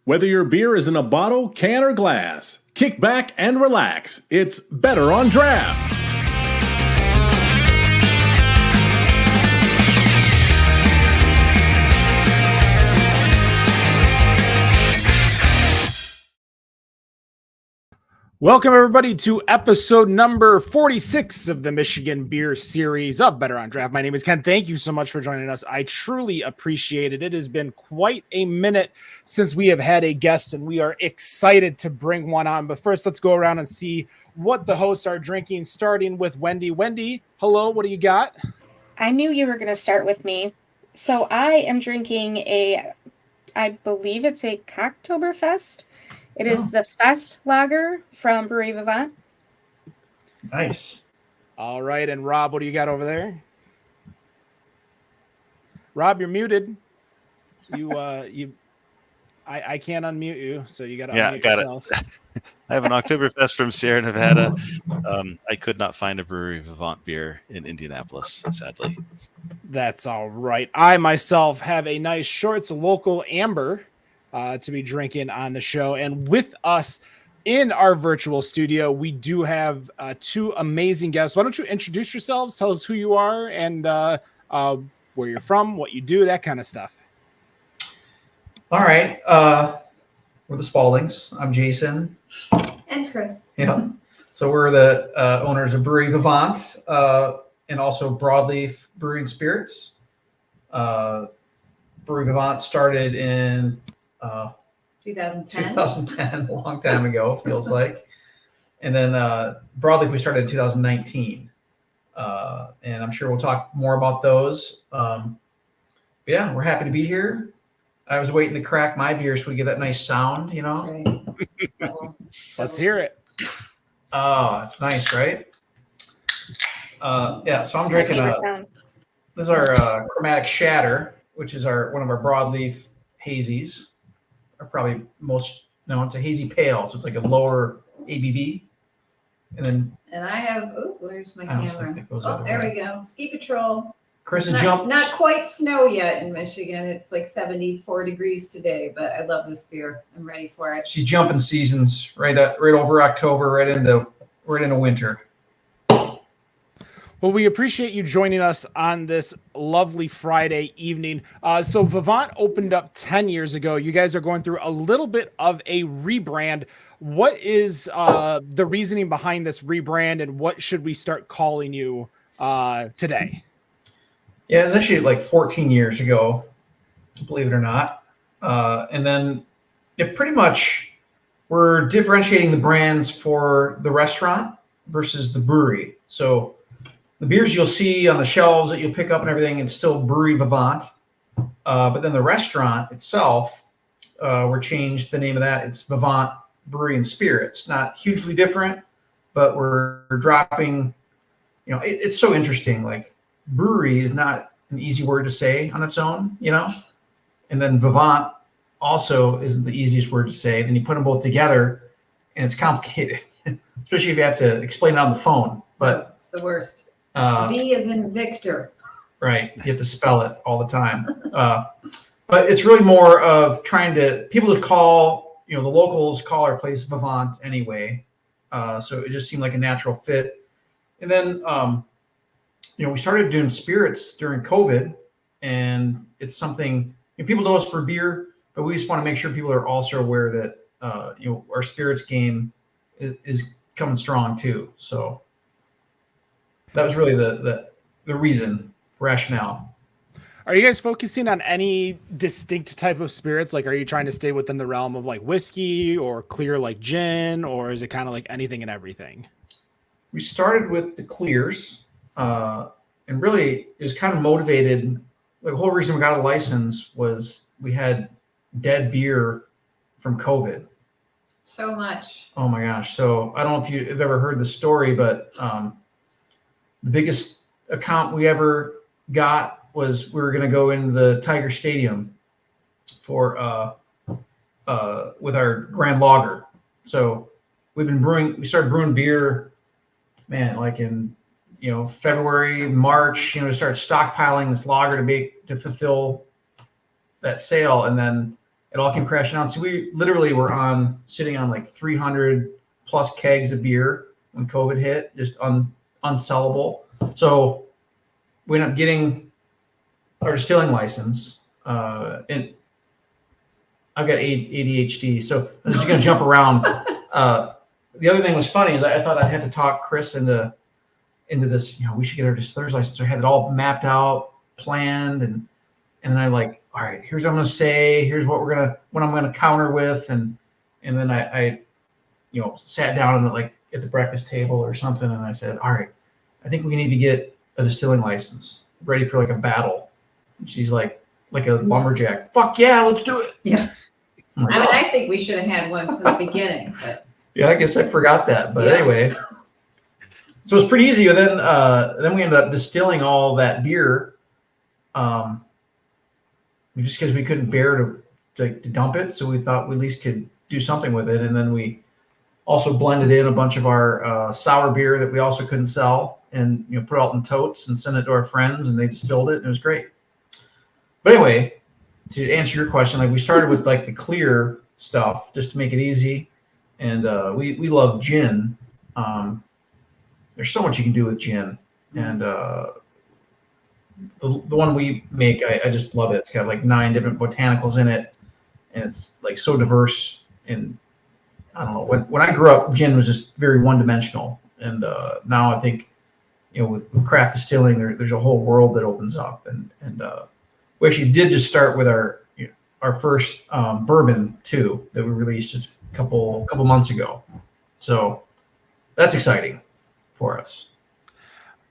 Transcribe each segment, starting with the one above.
Whether your beer is in a bottle, can, or glass, kick back and relax. It's Better on Draft. Welcome, everybody, to episode number 46 of the Michigan Beer Series of Better on Draft. My name is Ken. Thank you so much for joining us. I truly appreciate it. It has been quite a minute since we have had a guest, and we are excited to bring one on. But first, let's go around and see what the hosts are drinking, starting with Wendy. Wendy, hello. What do you got? I knew you were going to start with me. So I am drinking I believe it's a Cocktoberfest. It is the Fest Lager from Brewery Vivant. Nice. All right, and Rob, what do you got over there? Rob, you're muted. I can't unmute you, so you got to unmute yourself. I have an Oktoberfest from Sierra Nevada. I could not find a Brewery Vivant beer in Indianapolis, sadly. That's all right. I myself have a nice Shorts local amber to be drinking on the show. And with us in our virtual studio, we do have two amazing guests. Why don't you introduce yourselves? Tell us who you are and where you're from, what you do, that kind of stuff. All right. We're the Spaldings. I'm Jason. And Chris. Yeah. So we're the owners of Brewery Vivant and also Broadleaf Brewery and Spirits. Brewery Vivant started in 2010, a long time ago, feels like. And then Broadleaf we started in 2019. And I'm sure we'll talk more about those. Yeah, we're happy to be here. I was waiting to crack my beer so we get that nice sound, you know? Right. Let's hear it. Oh, it's nice, right? Yeah, so I'm drinking this is our Chromatic Shatter, which is one of our Broadleaf hazies. It's a hazy pale, so it's like a lower ABV. And I have, where's my camera? Oh, there we go. Ski Patrol. Chris has jumped. Not quite snow yet in Michigan. It's like 74 degrees today, but I love this beer. I'm ready for it. She's jumping seasons right over October, right into winter. Well, we appreciate you joining us on this lovely Friday evening. So Vivant opened up 10 years ago. You guys are going through a little bit of a rebrand. What is the reasoning behind this rebrand, and what should we start calling you today? Yeah, it was actually like 14 years ago, believe it or not. And then pretty much we're differentiating the brands for the restaurant versus the brewery. So the beers you'll see on the shelves that you'll pick up and everything, it's still Brewery Vivant. But then the restaurant itself, we're changed the name of that. It's Vivant Brewery and Spirits. Not hugely different, but we're dropping, it's so interesting. Like brewery is not an easy word to say on its own, and then Vivant also isn't the easiest word to say. Then you put them both together and it's complicated, especially if you have to explain it on the phone. But it's the worst. V is in Victor. Right. You have to spell it all the time. But it's really more of people just call, the locals call our place Vivant anyway. So it just seemed like a natural fit. And then, we started doing spirits during COVID, and it's something people know us for beer, but we just want to make sure people are also aware that, our spirits game is coming strong too. So that was really the rationale. Are you guys focusing on any distinct type of spirits? Like, are you trying to stay within the realm of like whiskey or clear like gin, or is it kind of like anything and everything? We started with the clears, and really it was kind of motivated. The whole reason we got a license was we had dead beer from COVID. So much. Oh my gosh. So I don't know if you've ever heard the story, but the biggest account we ever got was we were going to go into the Tiger Stadium for with our Grand Lager. So we started brewing beer, man, like in February, March. Start stockpiling this lager to fulfill that sale, and then it all came crashing down. So we literally were sitting on like 300 plus kegs of beer when COVID hit, just unsellable. So we ended up getting our distilling license, and I've got ADHD, so I'm just going to jump around. The other thing was funny is I thought I'd have to talk Chris into this. We should get our distiller's license. I had it all mapped out, planned, and then I like, all right, here's what I'm going to say. Here's what I'm going to counter with, and then I sat down and at the breakfast table or something, and I said, all right, I think we need to get a distilling license, ready for like a battle. And she's like a lumberjack. Fuck yeah, let's do it. Yes. Like, I think we should have had one from the beginning, but yeah, I guess I forgot that. But Yeah. anyway, so it's pretty easy. And then we ended up distilling all that beer, just because we couldn't bear to dump it. So we thought we at least could do something with it. And then we also blended in a bunch of our sour beer that we also couldn't sell, and put it out in totes and sent it to our friends, and they distilled it, and it was great. But anyway, to answer your question, we started with the clear stuff just to make it easy, and we love gin. There's so much you can do with gin, and the one we make, I just love it. It's got 9 different botanicals in it, and it's so diverse. And I don't know, when I grew up, gin was just very one-dimensional, and now I think with craft distilling, there's a whole world that opens up, and we actually did just start with our first bourbon too that we released just a couple months ago, so that's exciting for us.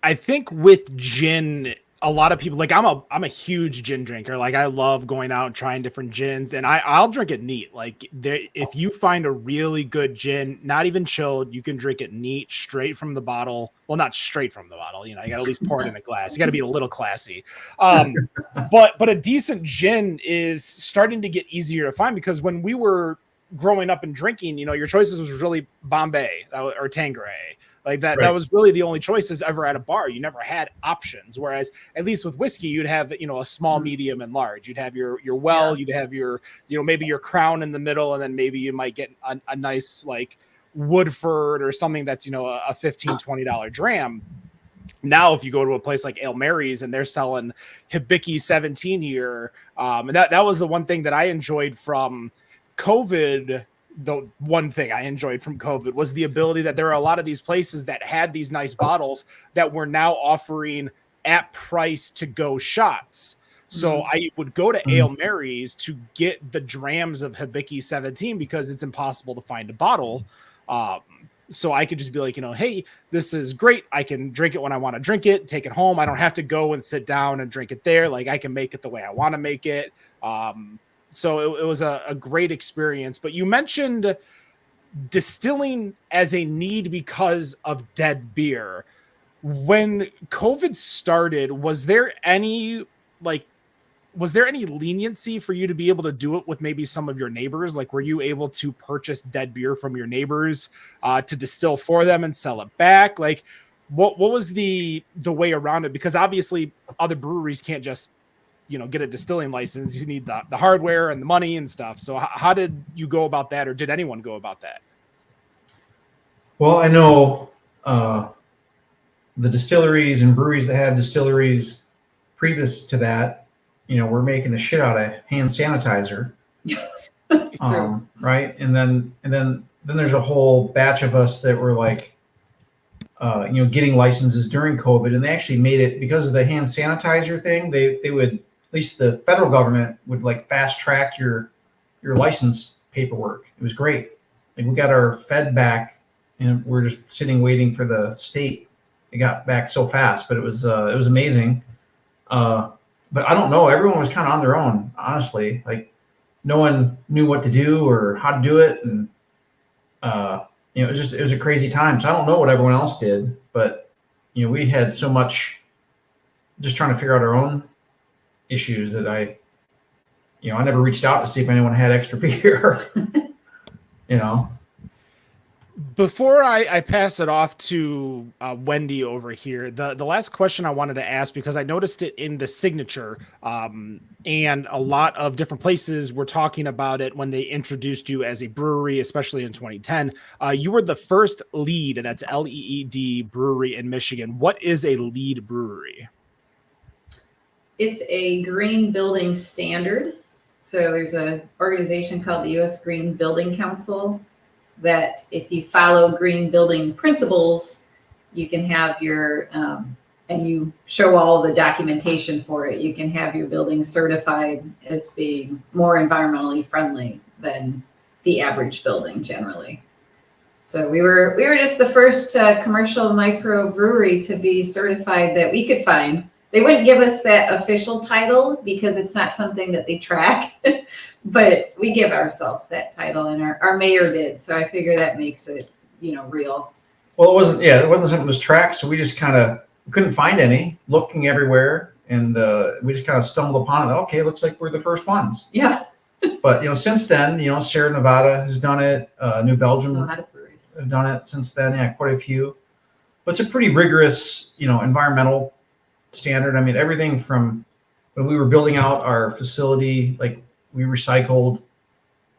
I think with gin, a lot of people I'm a huge gin drinker. I love going out and trying different gins, and I'll drink it neat. If you find a really good gin, not even chilled, you can drink it neat, straight from the bottle. Well, not straight from the bottle. You got to at least pour it in a glass. You got to be a little classy. But a decent gin is starting to get easier to find, because when we were growing up and drinking, your choices was really Bombay or Tanqueray. That was really the only choices ever at a bar. You never had options. Whereas at least with whiskey, you'd have, a small, medium, and large. You'd have your well, you'd have your, maybe your Crown in the middle, and then maybe you might get a nice Woodford or something that's, a $15, $20 dram. Now, if you go to a place like Ale Mary's and they're selling Hibiki 17 year, and that was the one thing that I enjoyed from COVID. The one thing I enjoyed from COVID was the ability that there are a lot of these places that had these nice bottles that were now offering at price to go shots. So I would go to Ale Mary's to get the drams of Hibiki 17 because it's impossible to find a bottle. So I could just be like, hey, this is great. I can drink it when I want to drink it, take it home. I don't have to go and sit down and drink it there. I can make it the way I want to make it. So it was a great experience. But you mentioned distilling as a need because of dead beer. When COVID started, was there any leniency for you to be able to do it with maybe some of your neighbors? Were you able to purchase dead beer from your neighbors to distill for them and sell it back? What was the way around it? Because obviously other breweries can't just get a distilling license. You need the hardware and the money and stuff. So how did you go about that, or did anyone go about that? Well, I know the distilleries and breweries that had distilleries previous to that, we're making the shit out of hand sanitizer. Right. And then there's a whole batch of us that were getting licenses during COVID, and they actually made it because of the hand sanitizer thing. They would, at least the federal government would fast track your license paperwork. It was great. We got our Fed back, and we're just sitting waiting for the state. It got back so fast, but it was amazing. But I don't know. Everyone was kind of on their own, honestly. No one knew what to do or how to do it, and it was a crazy time. So I don't know what everyone else did, but we had so much just trying to figure out our own issues that I never reached out to see if anyone had extra beer. Before I pass it off to Wendy over here, the last question I wanted to ask, because I noticed it in the signature, and a lot of different places were talking about it when they introduced you as a brewery, especially in 2010. You were the first LEED, that's LEED brewery in Michigan. What is a LEED brewery? It's a green building standard. So there's an organization called the U.S. Green Building Council that if you follow green building principles, you can have your, and you show all the documentation for it, you can have your building certified as being more environmentally friendly than the average building generally. So we were just the first commercial microbrewery to be certified that we could find. They wouldn't give us that official title because it's not something that they track, but we give ourselves that title, and our mayor did. So I figure that makes it, real. Well, it wasn't something that was tracked, so we just couldn't find any, looking everywhere, and we just kind of stumbled upon it. Okay, looks like we're the first ones. Yeah. But since then, Sierra Nevada has done it. New Belgium have done it since then. Yeah, quite a few. But it's a pretty rigorous, environmental standard. I mean, everything from when we were building out our facility, like we recycled,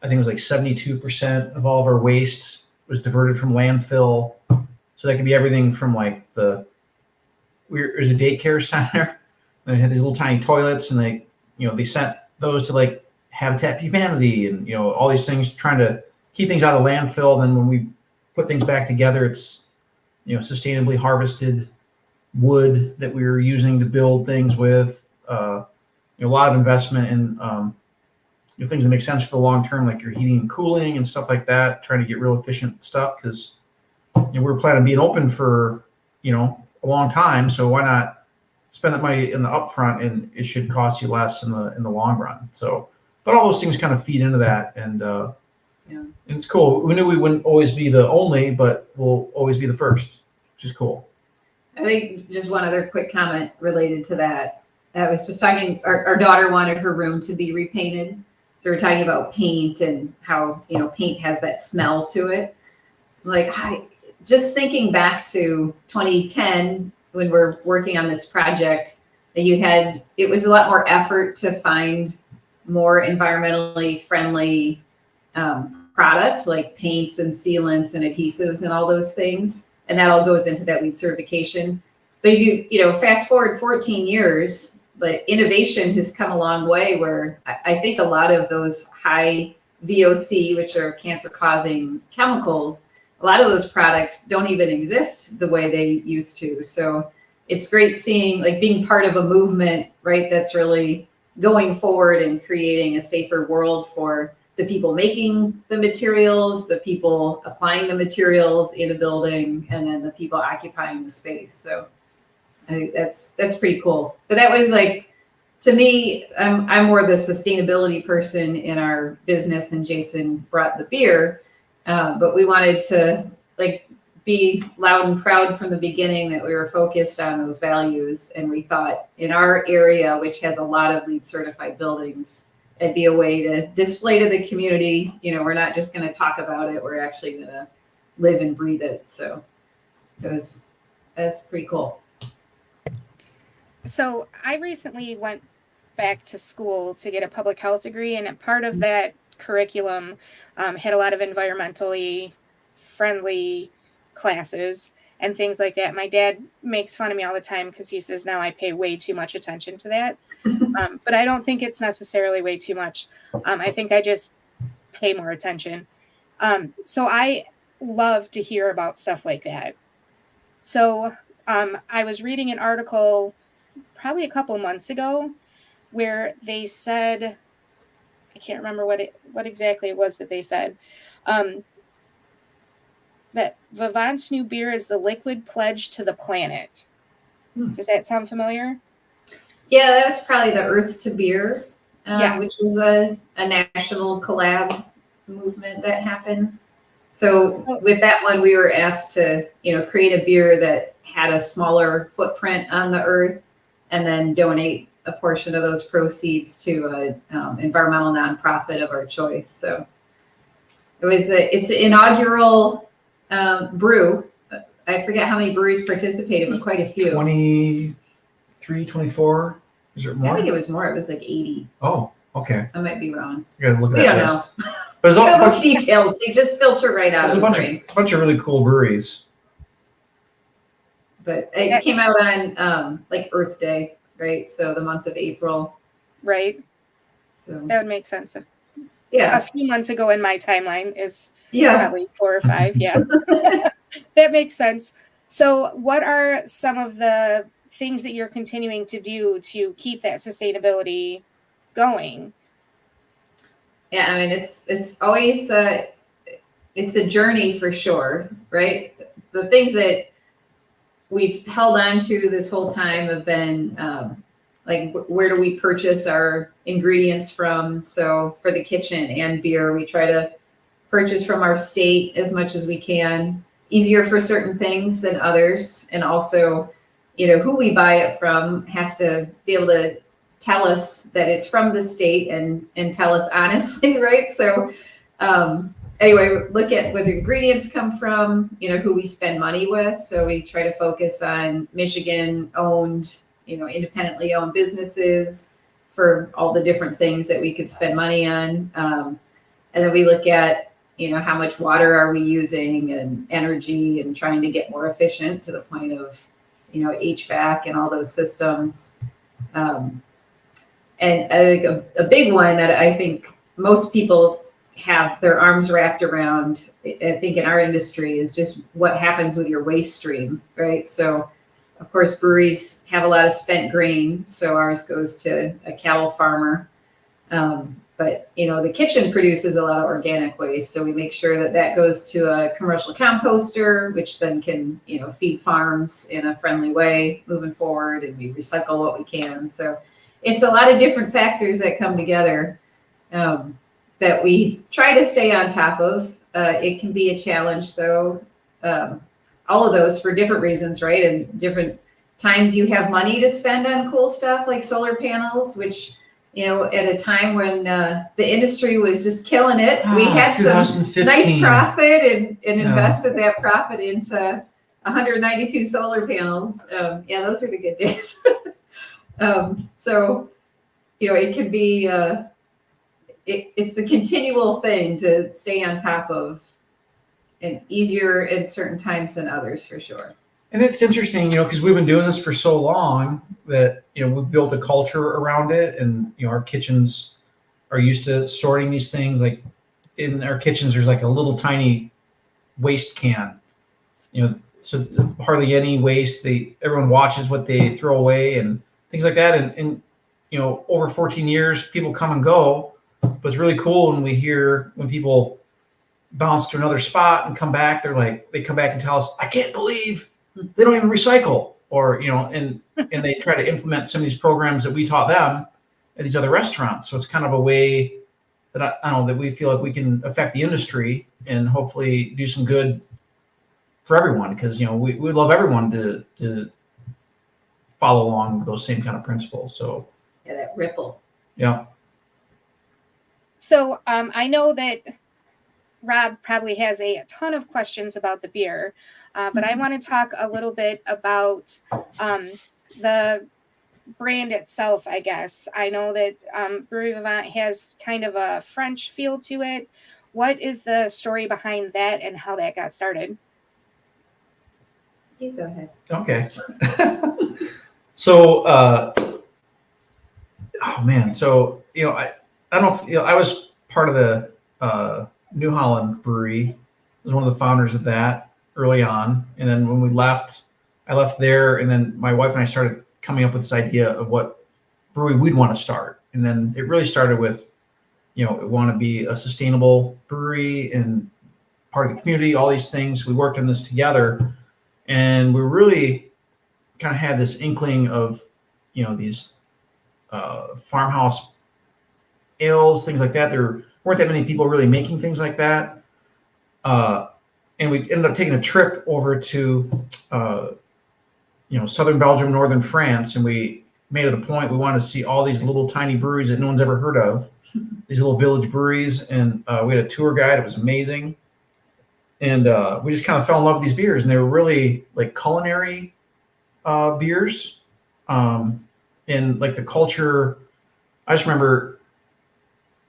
I think it was like 72% of all of our waste was diverted from landfill. So that could be everything from like there's a daycare center, and they had these little tiny toilets, and they sent those to like Habitat for Humanity, and all these things, trying to keep things out of landfill. Then when we put things back together, it's sustainably harvested wood that we were using to build things with. A lot of investment in things that make sense for the long term, like your heating and cooling and stuff like that, trying to get real efficient stuff, because we're planning on being open for a long time, so why not spend that money in the upfront, and it should cost you less in the long run. So, but all those things kind of feed into that, and and it's cool. We knew we wouldn't always be the only, but we'll always be the first, which is cool. I think just one other quick comment related to that. I was just talking, our daughter wanted her room to be repainted. So we're talking about paint and how, paint has that smell to it. Like, just thinking back to 2010, when we're working on this project, it was a lot more effort to find more environmentally friendly product, like paints and sealants and adhesives and all those things. And that all goes into that LEED certification. But if you fast forward 14 years, but innovation has come a long way, where I think a lot of those high VOC, which are cancer-causing chemicals, a lot of those products don't even exist the way they used to. So it's great seeing, like, being part of a movement, right, that's really going forward and creating a safer world for the people making the materials, the people applying the materials in a building, and then the people occupying the space. So I think that's pretty cool. But that was like, to me, I'm more the sustainability person in our business, and Jason brought the beer. But we wanted to be loud and proud from the beginning that we were focused on those values. And we thought in our area, which has a lot of LEED certified buildings, it'd be a way to display to the community, we're not just going to talk about it, we're actually going to live and breathe it. So that's pretty cool. So I recently went back to school to get a public health degree, and part of that curriculum had a lot of environmentally friendly classes and things like that. My dad makes fun of me all the time because he says now I pay way too much attention to that. But I don't think it's necessarily way too much. I think I just pay more attention. So I love to hear about stuff like that. So I was reading an article probably a couple months ago where they said, I can't remember what exactly it was that they said, that Vivant's new beer is the liquid pledge to the planet. Does that sound familiar? Yeah, that was probably the Earth to Beer, Yes. which was a national collab movement that happened. So with that one, we were asked to, create a beer that had a smaller footprint on the earth, and then donate a portion of those proceeds to an environmental nonprofit of our choice. So it's an inaugural brew. I forget how many breweries participated, but quite a few. 23, 24? Is there more? I think it was more. It was like 80. Oh, okay. I might be wrong. You gotta look at We that don't list. There's All a those bunch, details, they just filter right out there's of a the bunch brain. bunch of really cool breweries. But it came out on like Earth Day, right? So the month of April. Right. So That would make sense. A yeah, few months ago in my timeline is yeah. probably 4 or 5. Yeah. That makes sense. So, what are some of the things that you're continuing to do to keep that sustainability going? Yeah, I mean it's always it's a journey for sure, right? The things that we've held on to this whole time have been like where do we purchase our ingredients from? So for the kitchen and beer, we try to purchase from our state as much as we can. Easier for certain things than others, and also, who we buy it from has to be able to tell us that it's from the state and tell us honestly, right? So anyway, look at where the ingredients come from, who we spend money with. So we try to focus on Michigan owned, independently owned businesses for all the different things that we could spend money on. And then we look at, how much water are we using and energy and trying to get more efficient to the point of, HVAC and all those systems. And I think a big one that I think most people have their arms wrapped around, I think in our industry, is just what happens with your waste stream, right? So, of course, breweries have a lot of spent grain, so ours goes to a cattle farmer. But, the kitchen produces a lot of organic waste, so we make sure that that goes to a commercial composter, which then can, feed farms in a friendly way moving forward, and we recycle what we can. So it's a lot of different factors that come together that we try to stay on top of. It can be a challenge, though. All of those for different reasons, right? And different times you have money to spend on cool stuff like solar panels, which, at a time when the industry was just killing it, we had some nice profit and invested that profit into 192 solar panels. Those are the good days. So, it can be, it's a continual thing to stay on top of, and easier in certain times than others for sure. And it's interesting, because we've been doing this for so long that, we've built a culture around it, and, our kitchens are used to sorting these things. Like in our kitchens, there's like a little tiny waste can, so hardly any waste. Everyone watches what they throw away and things like that. And over 14 years, people come and go, but it's really cool when people bounce to another spot and come back. They come back and tell us, I can't believe they don't even recycle, or, and they try to implement some of these programs that we taught them at these other restaurants. So it's kind of a way that I don't know, that we feel like we can affect the industry and hopefully do some good for everyone. Because, we love everyone to follow along with those same kind of principles. So Yeah, that ripple. yeah. So I know that Rob probably has a ton of questions about the beer, but I want to talk a little bit about the brand itself, I guess. I know that Brewery Vivant has kind of a French feel to it. What is the story behind that and how that got started? You go ahead. Okay. So, oh man. So, I don't know if, I was part of the New Holland Brewery. I was one of the founders of that early on. And then when we left, I left there, and then my wife and I started coming up with this idea of what brewery we'd want to start. And then it really started with, we want to be a sustainable brewery and part of the community, all these things. We worked on this together, and we really kind of had this inkling of, these farmhouse ales, things like that. There weren't that many people really making things like that. And we ended up taking a trip over to, southern Belgium, northern France, and we made it a point. We wanted to see all these little tiny breweries that no one's ever heard of, these little village breweries. And we had a tour guide. It was amazing. And we just kind of fell in love with these beers, and they were really like culinary beers. And like the culture, I just remember,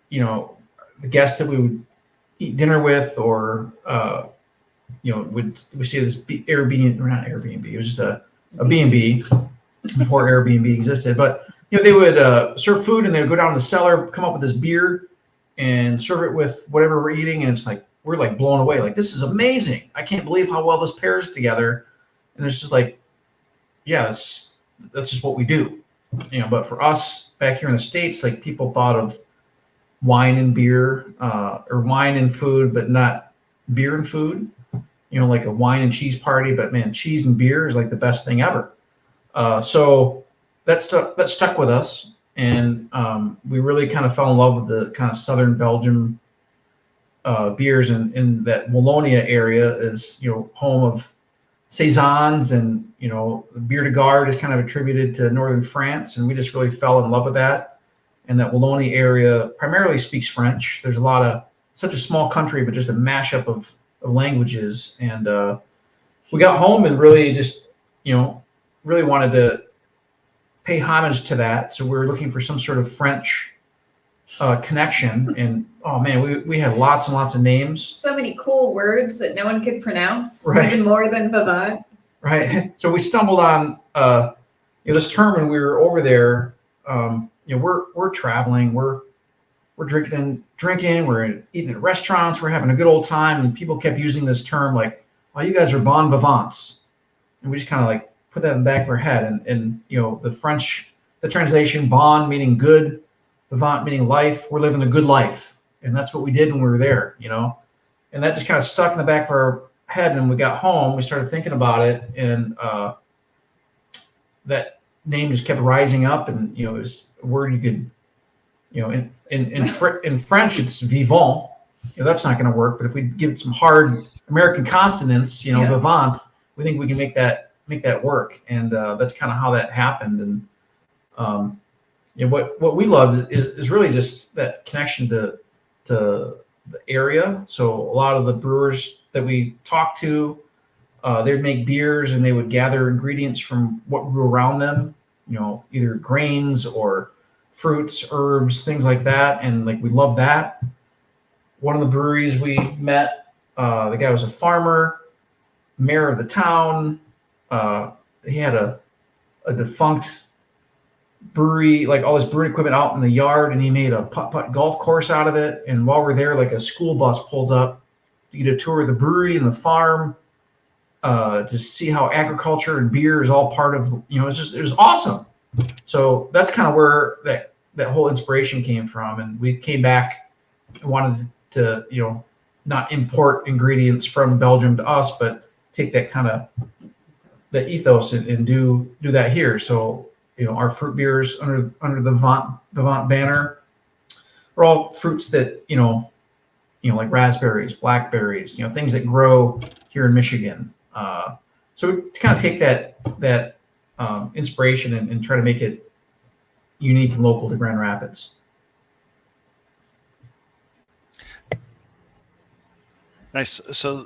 the guests that we would eat dinner with, or we stay at this Airbnb, or not Airbnb, it was just a B&B before Airbnb existed. But they would serve food, and they would go down to the cellar, come up with this beer, and serve it with whatever we're eating, and it's like we're like blown away, like this is amazing. I can't believe how well this pairs together. And it's just like, yeah, that's just what we do. But for us back here in the States, like people thought of wine and beer, or wine and food, but not beer and food. Like a wine and cheese party, but man, cheese and beer is like the best thing ever. So that stuck with us, and we really kind of fell in love with the kind of southern Belgium beers, and in that Wallonia area is home of saisons, and the Bière de Garde is kind of attributed to northern France, and we just really fell in love with that. And that Wallonia area primarily speaks French. There's such a small country, but just a mashup of languages. And we got home and really just really wanted to pay homage to that. So we were looking for some sort of French connection, and oh man, we had lots and lots of names. So many cool words that no one could pronounce, right? Even more than Vivant. Right. So we stumbled on this term when we were over there. We're traveling, we're drinking, we're eating at restaurants, we're having a good old time, and people kept using this term like, "Oh, you guys are bon vivants," and we just kind of like put that in the back of our head. And the French, the translation, bon meaning good, vivant meaning life. We're living a good life, and that's what we did when we were there. And that just kind of stuck in the back of our head. And when we got home, we started thinking about it, and that name just kept rising up. And it was a word you could, in French it's vivant. That's not going to work. But if we give it some hard American consonants, vivant, we think we can make that work. And that's kind of how that happened. And what we loved is really just that connection to the area. So a lot of the brewers that we talked to, they'd make beers, and they would gather ingredients from what grew around them, either grains or fruits, herbs, things like that. And like we love that. One of the breweries we met, the guy was a farmer, mayor of the town. He had a defunct brewery, like all this brewing equipment out in the yard, and he made a putt-putt golf course out of it. And while we're there, like a school bus pulls up to get a tour of the brewery and the farm, to see how agriculture and beer is all part of, it was awesome. So that's kind of where that whole inspiration came from. And we came back and wanted to, not import ingredients from Belgium to us, but take that kind of the ethos and do that here. So our fruit beers under the Vivant banner are all fruits that like raspberries, blackberries, things that grow here in Michigan. So we kind of take that inspiration and try to make it unique and local to Grand Rapids. Nice. So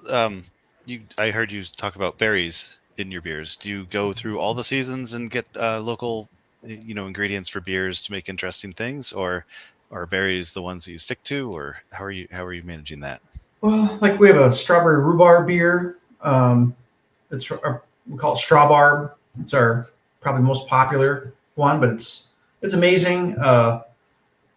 I heard you talk about berries in your beers. Do you go through all the seasons and get local, ingredients for beers to make interesting things, or are berries the ones that you stick to, or how are you managing that? Well, like we have a strawberry rhubarb beer. We call it Strawbarb. It's our probably most popular one, but it's amazing.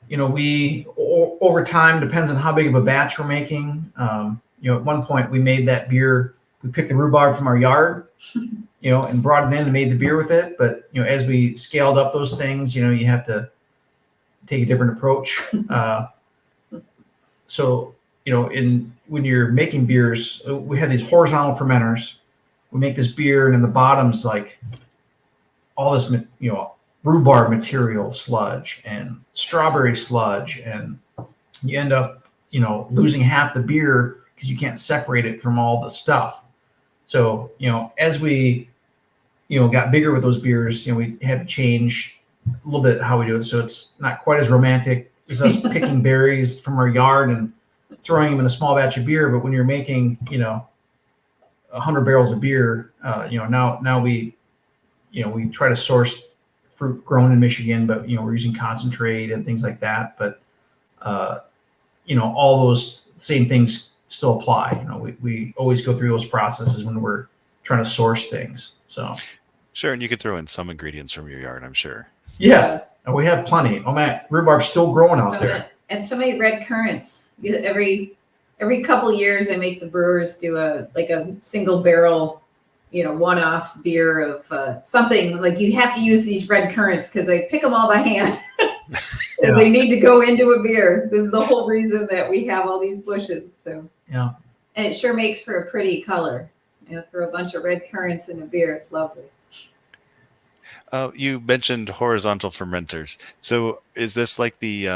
We over time, depends on how big of a batch we're making. At one point we made that beer. We picked the rhubarb from our yard, and brought it in and made the beer with it. But as we scaled up those things, you have to take a different approach. So when you're making beers, we had these horizontal fermenters. We make this beer, and in the bottom's like all this, rhubarb material sludge and strawberry sludge, and you end up, losing half the beer because you can't separate it from all the stuff. So, as we, got bigger with those beers, we had to change a little bit how we do it. So it's not quite as romantic as us picking berries from our yard and throwing them in a small batch of beer, but when you're making, 100 barrels of beer, now we try to source fruit grown in Michigan, but we're using concentrate and things like that. But all those same things still apply. We always go through those processes when we're trying to source things. So Sure, and you could throw in some ingredients from your yard, I'm sure. yeah, and we have plenty. Oh man, rhubarb still growing out there. And so many red currants. Every couple years, I make the brewers do a single barrel, one-off beer of something. Like, you have to use these red currants because I pick them all by hand. And they need to go into a beer. This is the whole reason that we have all these bushes. So Yeah. And it sure makes for a pretty color. Throw a bunch of red currants in a beer. It's lovely. You mentioned horizontal fermenters. So is this like the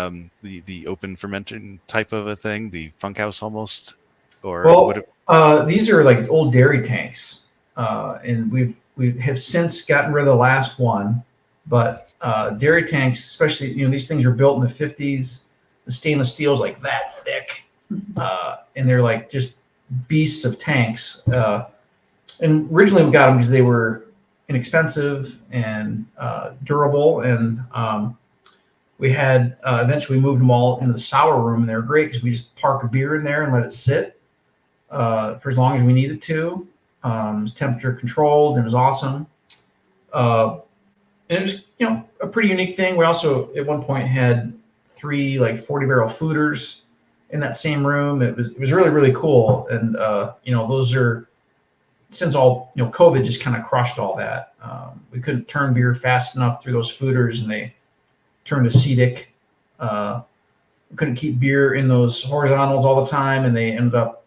open fermenting type of a thing, the funk house almost? Or these are like old dairy tanks, and we have since gotten rid of the last one. But dairy tanks, especially, these things were built in the 50s. The stainless steel is like that thick, and they're like just beasts of tanks. And originally we got them because they were inexpensive and durable, and we had eventually moved them all into the sour room, and they were great because we just park a beer in there and let it sit for as long as we needed to. It was temperature controlled, and it was awesome. And it was, a pretty unique thing. We also at one point had 3 like 40-barrel fooders in that same room. It was really, really cool. And those are, since all COVID just kind of crushed all that. We couldn't turn beer fast enough through those fooders, and they turned acetic. We couldn't keep beer in those horizontals all the time, and they ended up,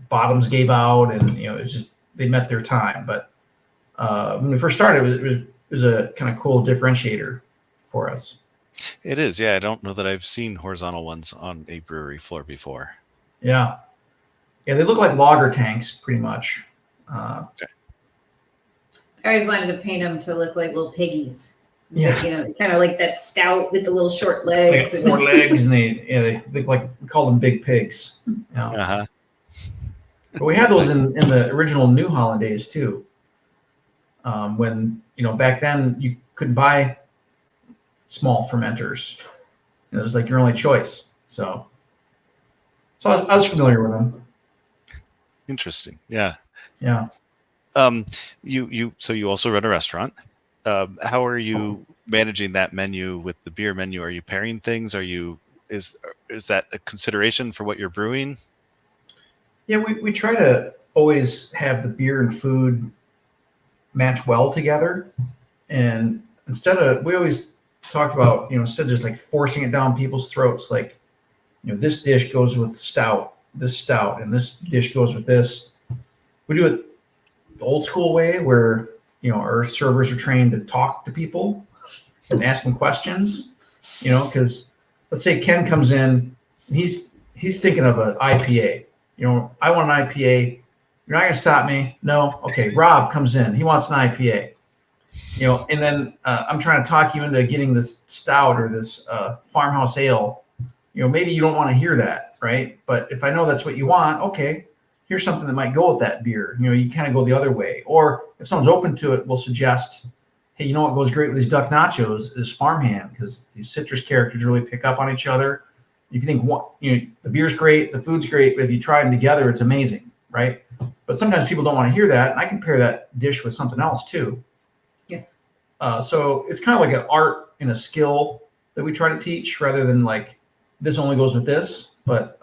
bottoms gave out, and it's just, they met their time. But when we first started, it was a kind of cool differentiator for us. It is, yeah. I don't know that I've seen horizontal ones on a brewery floor before. Yeah, they look like lager tanks, pretty much. Okay. I always wanted to paint them to look like little piggies. Yeah. Kind of like that stout with the little short legs. They got 4 legs, and they look like, we call them big pigs. Uh-huh. But we had those in the original New Holland days too. When back then you couldn't buy small fermenters. It was like your only choice. So I was familiar with them. Interesting. Yeah. Yeah. You also run a restaurant. How are you managing that menu with the beer menu? Are you pairing things? Is that a consideration for what you're brewing? Yeah, we try to always have the beer and food match well together. And we always talked about, instead of just like forcing it down people's throats, like, this dish goes with this stout, and this dish goes with this. We do it the old school way where, our servers are trained to talk to people and ask them questions, because let's say Ken comes in, he's thinking of an IPA. I want an IPA. You're not going to stop me. No. Okay. Rob comes in. He wants an IPA. And then I'm trying to talk you into getting this stout or this farmhouse ale. Maybe you don't want to hear that, right? But if I know that's what you want, okay, here's something that might go with that beer. You kind of go the other way. Or if someone's open to it, we'll suggest, hey, what goes great with these duck nachos is farmhand, because these citrus characters really pick up on each other. If you think the beer's great, the food's great, but if you try them together, it's amazing, right? But sometimes people don't want to hear that, and I can pair that dish with something else too. Yeah. So it's kind of like an art and a skill that we try to teach, rather than like this only goes with this. But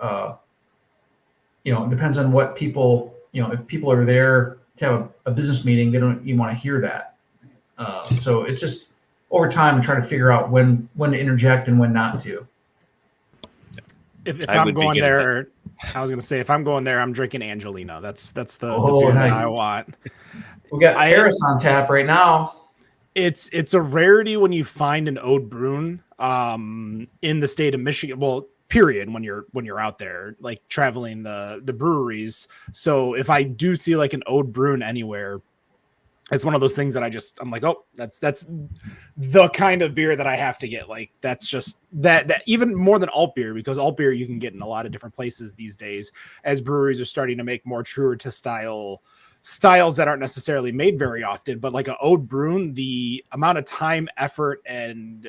it depends on what people, if people are there to have a business meeting, they don't even want to hear that. So it's just over time trying to figure out when to interject and when not to. If I'm going there, I was going to say, if I'm going there, I'm drinking Angelina. That's the beer that I want. We got Harris on tap right now. It's a rarity when you find an Ode Brune in the state of Michigan. Well, period. When you're out there, like traveling the breweries. So if I do see like an Ode Brune anywhere, it's one of those things that I'm like, oh, that's the kind of beer that I have to get. Like that's just that even more than alt beer, because alt beer you can get in a lot of different places these days as breweries are starting to make more truer to styles that aren't necessarily made very often. But like a Ode Brune, the amount of time, effort, and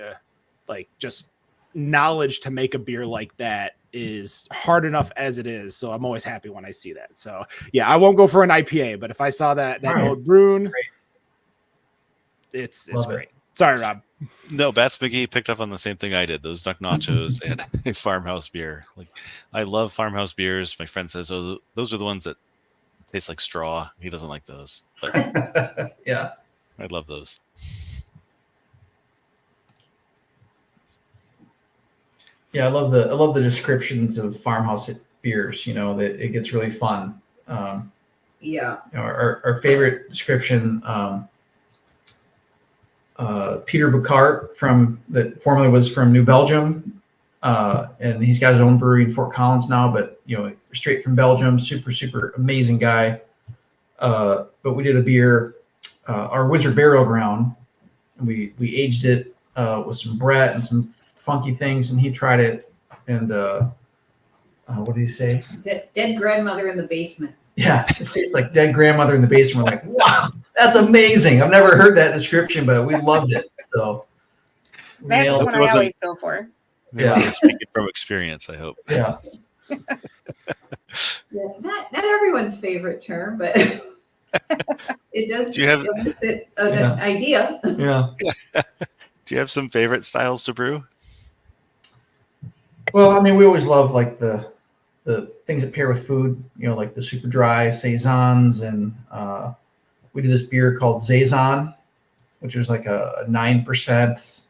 like just knowledge to make a beer like that is hard enough as it is. So I'm always happy when I see that. So yeah, I won't go for an IPA, but if I saw that Right. Ode Brune, Great. it's Love great. it. Sorry, Rob. No, Bats McGee picked up on the same thing I did. Those Duck Nachos and farmhouse beer. Like, I love farmhouse beers. My friend says, "Oh, those are the ones that taste like straw." He doesn't like those, but Yeah. I love those. Yeah, I love the descriptions of farmhouse beers. That it gets really fun. Yeah. Our favorite description, Peter Boucart that formerly was from New Belgium, and he's got his own brewery in Fort Collins now. But straight from Belgium, super amazing guy. But we did a beer, our Wizard Burial Ground, and we aged it with some Brett and some funky things, and he tried it, and what did he say? Dead grandmother in the basement. Yeah, it tastes like dead grandmother in the basement. We're like, wow, that's amazing. I've never heard that description, but we loved it. So That's the nailed one It I wasn't- always go for. It wasn't speaking from experience, I hope. yeah. Yeah, not everyone's favorite term, but it does Do you have- elicit an Yeah. idea. Yeah. Do you have some favorite styles to brew? Well, I mean, we always love like the things that pair with food, like the super dry saisons, and we did this beer called Saison, which was like a 9%,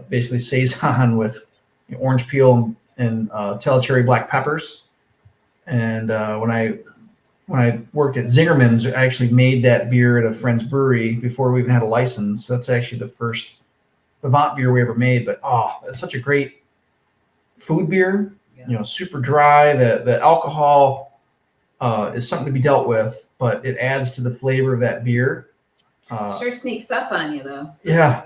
basically saison with orange peel and tell cherry black peppers. And when I worked at Zingerman's, I actually made that beer at a friend's brewery before we even had a license. That's actually the first Vivant beer we ever made. But it's such a great food beer. Super dry. The alcohol is something to be dealt with, but it adds to the flavor of that beer. Sure sneaks up on you though. Yeah,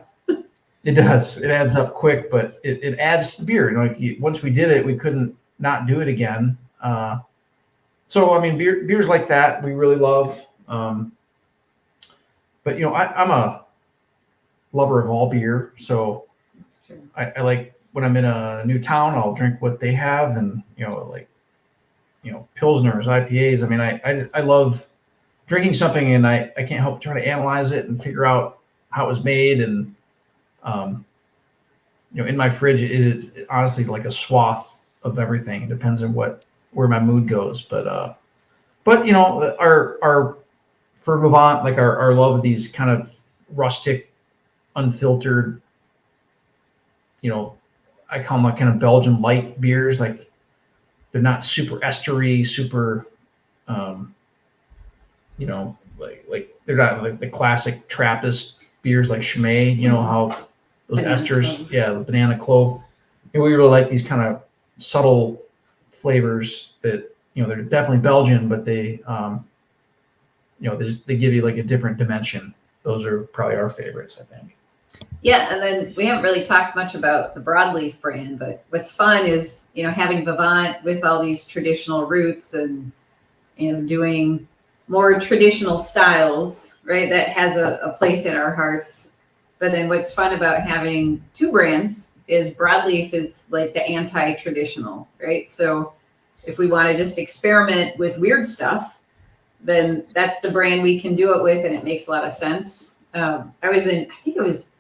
it does. It adds up quick, but it adds to the beer. Once we did it, we couldn't not do it again. So I mean, beers like that we really love. But I'm a lover of all beer, so That's true. I like when I'm in a new town, I'll drink what they have, and pilsners, IPAs. I mean, I love drinking something, and I can't help try to analyze it and figure out how it was made. And in my fridge, it is honestly like a swath of everything. It depends on where my mood goes. But our for Vivant, like our love of these kind of rustic, unfiltered, I call them like kind of Belgian light beers. Like they're not super estery, super, like they're not like the classic Trappist beers like Chimay. How those Banana esters, clove. yeah, the banana clove. And we really like these kind of subtle flavors that they're definitely Belgian, but they they give you like a different dimension. Those are probably our favorites, I think. Yeah, and then we haven't really talked much about the broadleaf brand, but what's fun is, having Vivant with all these traditional roots and, doing more traditional styles, right? That has a place in our hearts. But then what's fun about having two brands is broadleaf is like the anti-traditional, right? So if we want to just experiment with weird stuff, then that's the brand we can do it with, and it makes a lot of sense. I think it was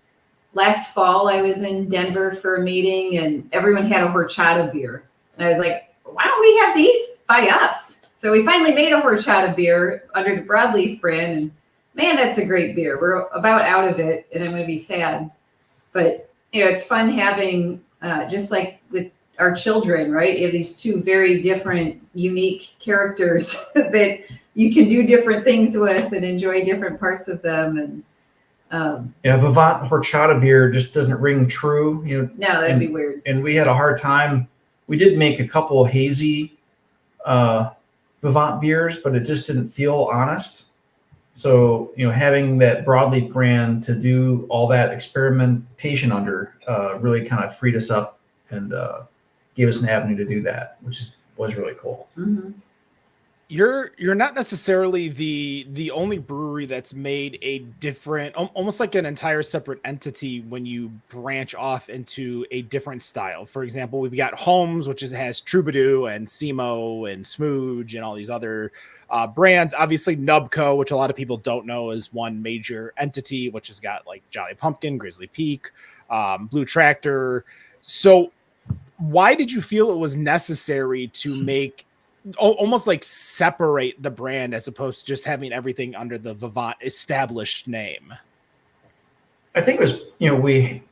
last fall, I was in Denver for a meeting, and everyone had a horchata beer. And I was like, why don't we have these by us? So we finally made a horchata beer under the broadleaf brand, and man, that's a great beer. We're about out of it, and I'm going to be sad. But, it's fun having, just like with our children, right? You have these two very different, unique characters that you can do different things with and enjoy different parts of them. And Vivant horchata beer just doesn't ring true. no, that'd be weird. And we had a hard time. We did make a couple hazy Vivant beers, but it just didn't feel honest. So, having that broadleaf brand to do all that experimentation under really kind of freed us up and gave us an avenue to do that, which was really cool. Mhm. You're not necessarily the only brewery that's made a different, almost like an entire separate entity when you branch off into a different style. For example, we've got Holmes, which has Troubadour and Simo and Smooge and all these other brands. Obviously, Nubco, which a lot of people don't know, is one major entity, which has got like Jolly Pumpkin, Grizzly Peak, Blue Tractor. So why did you feel it was necessary to make almost like separate the brand as opposed to just having everything under the Vivant established name? I think it was, we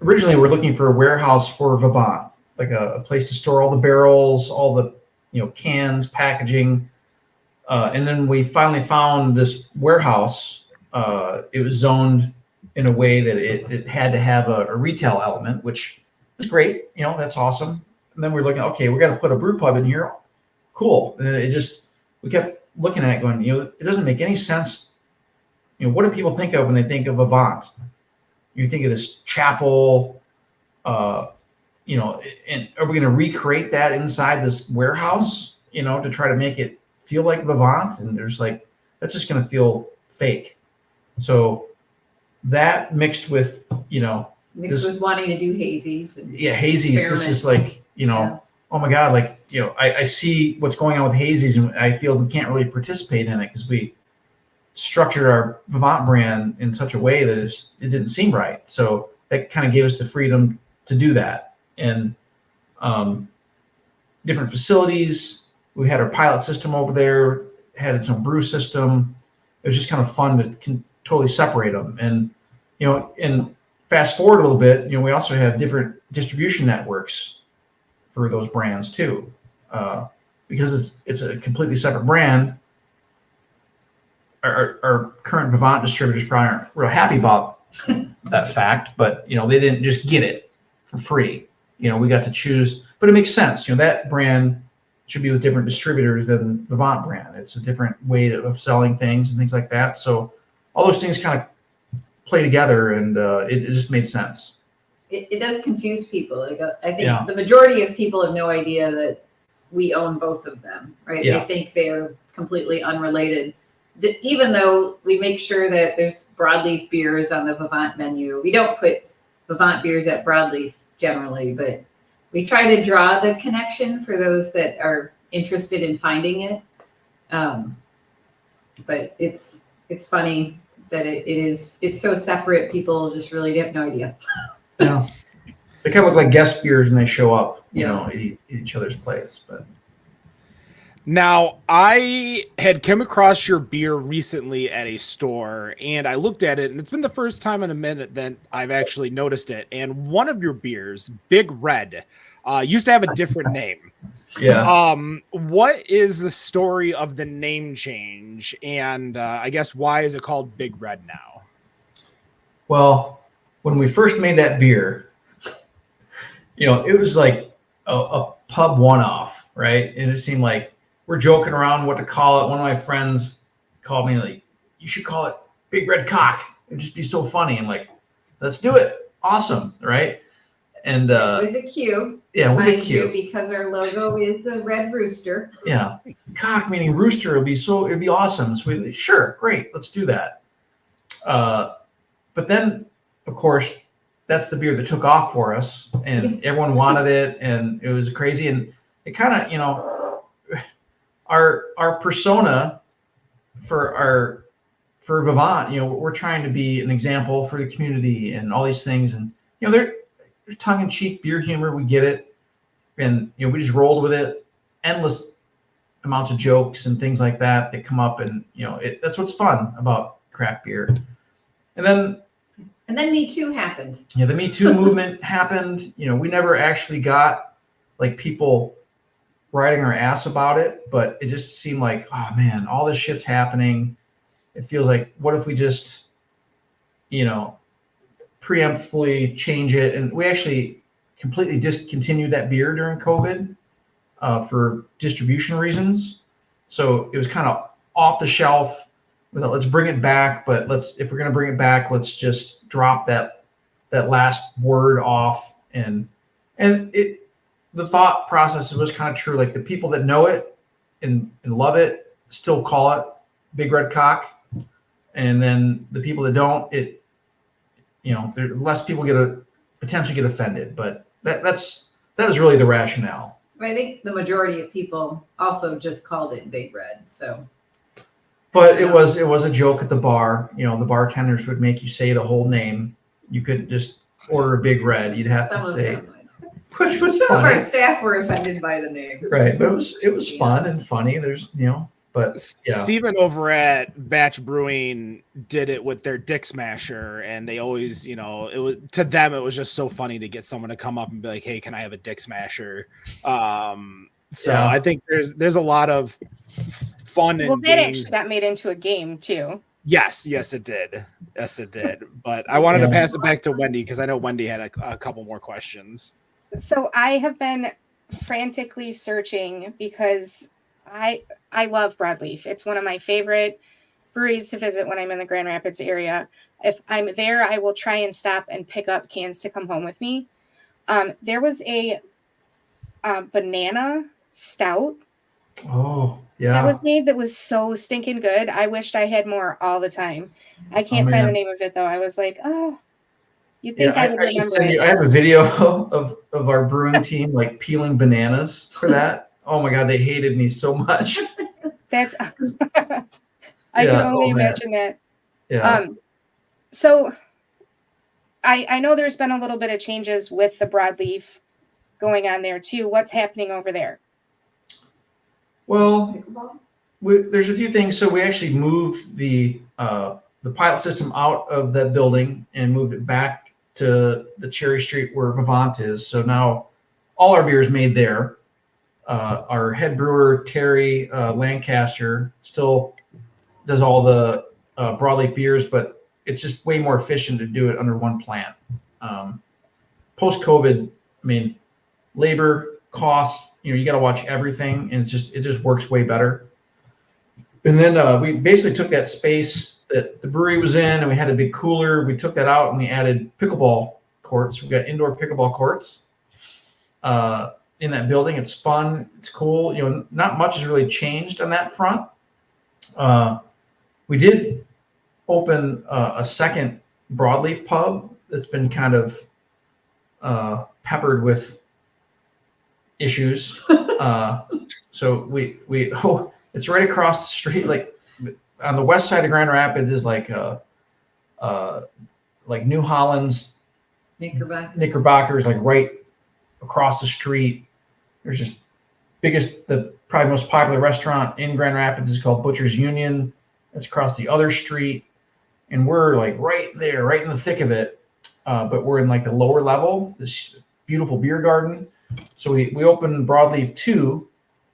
originally were looking for a warehouse for Vivant, like a place to store all the barrels, all the, cans, packaging. And then we finally found this warehouse. It was zoned in a way that it had to have a retail element, which was great. That's awesome. And then we're looking, okay, we got to put a brew pub in here. Cool. And we kept looking at it going, it doesn't make any sense. What do people think of when they think of Vivant? You think of this chapel, and are we going to recreate that inside this warehouse, to try to make it feel like Vivant? And there's that's just going to feel fake. So that mixed with, With wanting to do hazies. And hazies. This is oh my God, I see what's going on with hazies, and I feel we can't really participate in it because we structured our Vivant brand in such a way that it didn't seem right. So that kind of gave us the freedom to do that. And different facilities, we had our pilot system over there, had its own brew system. It was just kind of fun to totally separate them. And, and fast forward a little bit, we also have different distribution networks for those brands too, because it's a completely separate brand. Our current Vivant distributors probably aren't real happy about that fact, but they didn't just get it for free. We got to choose, but it makes sense. That brand should be with different distributors than the Vivant brand. It's a different way of selling things and things like that. So all those things kind of play together, and it just made sense. It does confuse people. I think the majority of people have no idea that we own both of them, right? Yeah. They think they're completely unrelated. Even though we make sure that there's broadleaf beers on the Vivant menu, we don't put Vivant beers at broadleaf generally, but we try to draw the connection for those that are interested in finding it. But it's funny that it's so separate. People just really have no idea. Yeah, they kind of look like guest beers when they show up, at each other's place. But now, I had come across your beer recently at a store, and I looked at it, and it's been the first time in a minute that I've actually noticed it. And one of your beers, Big Red, used to have a different name. Yeah. What is the story of the name change? And I guess why is it called Big Red now? Well, when we first made that beer, it was like a pub one-off, right? And it seemed like we're joking around what to call it. One of my friends called me like, you should call it Big Red Cock. It'd just be so funny. I'm like, let's do it. Awesome, right? And with a Q. Yeah, with a Q. Because our logo is a red rooster. Yeah. Cock meaning rooster. It'd be awesome. So we sure, great, let's do that. But then, of course, that's the beer that took off for us, and everyone wanted it, and it was crazy. And it kind of, our persona for Vivant, we're trying to be an example for the community and all these things. And, they're tongue-in-cheek beer humor. We get it. And, we just rolled with it. Endless amounts of jokes and things like that come up. And, that's what's fun about craft beer. And then Me Too happened. Yeah, the Me Too movement happened. We never actually got people riding our ass about it, but it just seemed like, oh man, all this shit's happening. It feels like, what if we just, preemptively change it? And we actually completely discontinued that beer during COVID for distribution reasons. So it was kind of off the shelf. let's bring it back, but if we're going to bring it back, let's just drop that last word off. And the thought process was kind of true. Like the people that know it and love it still call it Big Red Cock. And then the people that don't, less people potentially get offended, but that was really the rationale. I think the majority of people also just called it Big Red. So, but it was a joke at the bar. The bartenders would make you say the whole name. You couldn't just order a Big Red. You'd have to say, which was some funny. of our staff were offended by the name. Right, but it was fun and funny. There's but yeah. Steven over at Batch Brewing did it with their Dick Smasher, and they always, it was, to them, it was just so funny to get someone to come up and be like, "Hey, can I have a Dick Smasher?" I think there's a lot of fun and that games. actually got made into a game too. Yes, it did. But I wanted to pass it back to Wendy because I know Wendy had a couple more questions. So I have been frantically searching because I love Broadleaf. It's one of my favorite breweries to visit when I'm in the Grand Rapids area. If I'm there, I will try and stop and pick up cans to come home with me. There was a banana stout. Oh, yeah. That was made that was so stinking good. I wished I had more all the time. I can't find the name of it though. I was like, oh, you'd think I would remember it. I have a video of our brewing team like peeling bananas for that. Oh my God, they hated me so much. That's I can only imagine that. Yeah. So I know there's been a little bit of changes with the Broadleaf going on there too. What's happening over there? Well, there's a few things. So we actually moved the pilot system out of that building and moved it back to the Cherry Street where Vivant is. So now all our beer is made there. Our head brewer, Terry Lancaster, still does all the Broadleaf beers, but it's just way more efficient to do it under one plant. Post-COVID, labor costs, you got to watch everything, and it just works way better. And then we basically took that space that the brewery was in, and we had a big cooler. We took that out and we added pickleball courts. We got indoor pickleball courts in that building. It's fun. It's cool. Not much has really changed on that front. We did open a second Broadleaf pub that's been kind of peppered with issues. So it's right across the street. Like on the west side of Grand Rapids is like New Holland's Knickerbocker is like right across the street. There's just probably most popular restaurant in Grand Rapids is called Butcher's Union. It's across the other street, and we're like right there, right in the thick of it. But we're in like the lower level, this beautiful beer garden. So we opened Broadleaf 2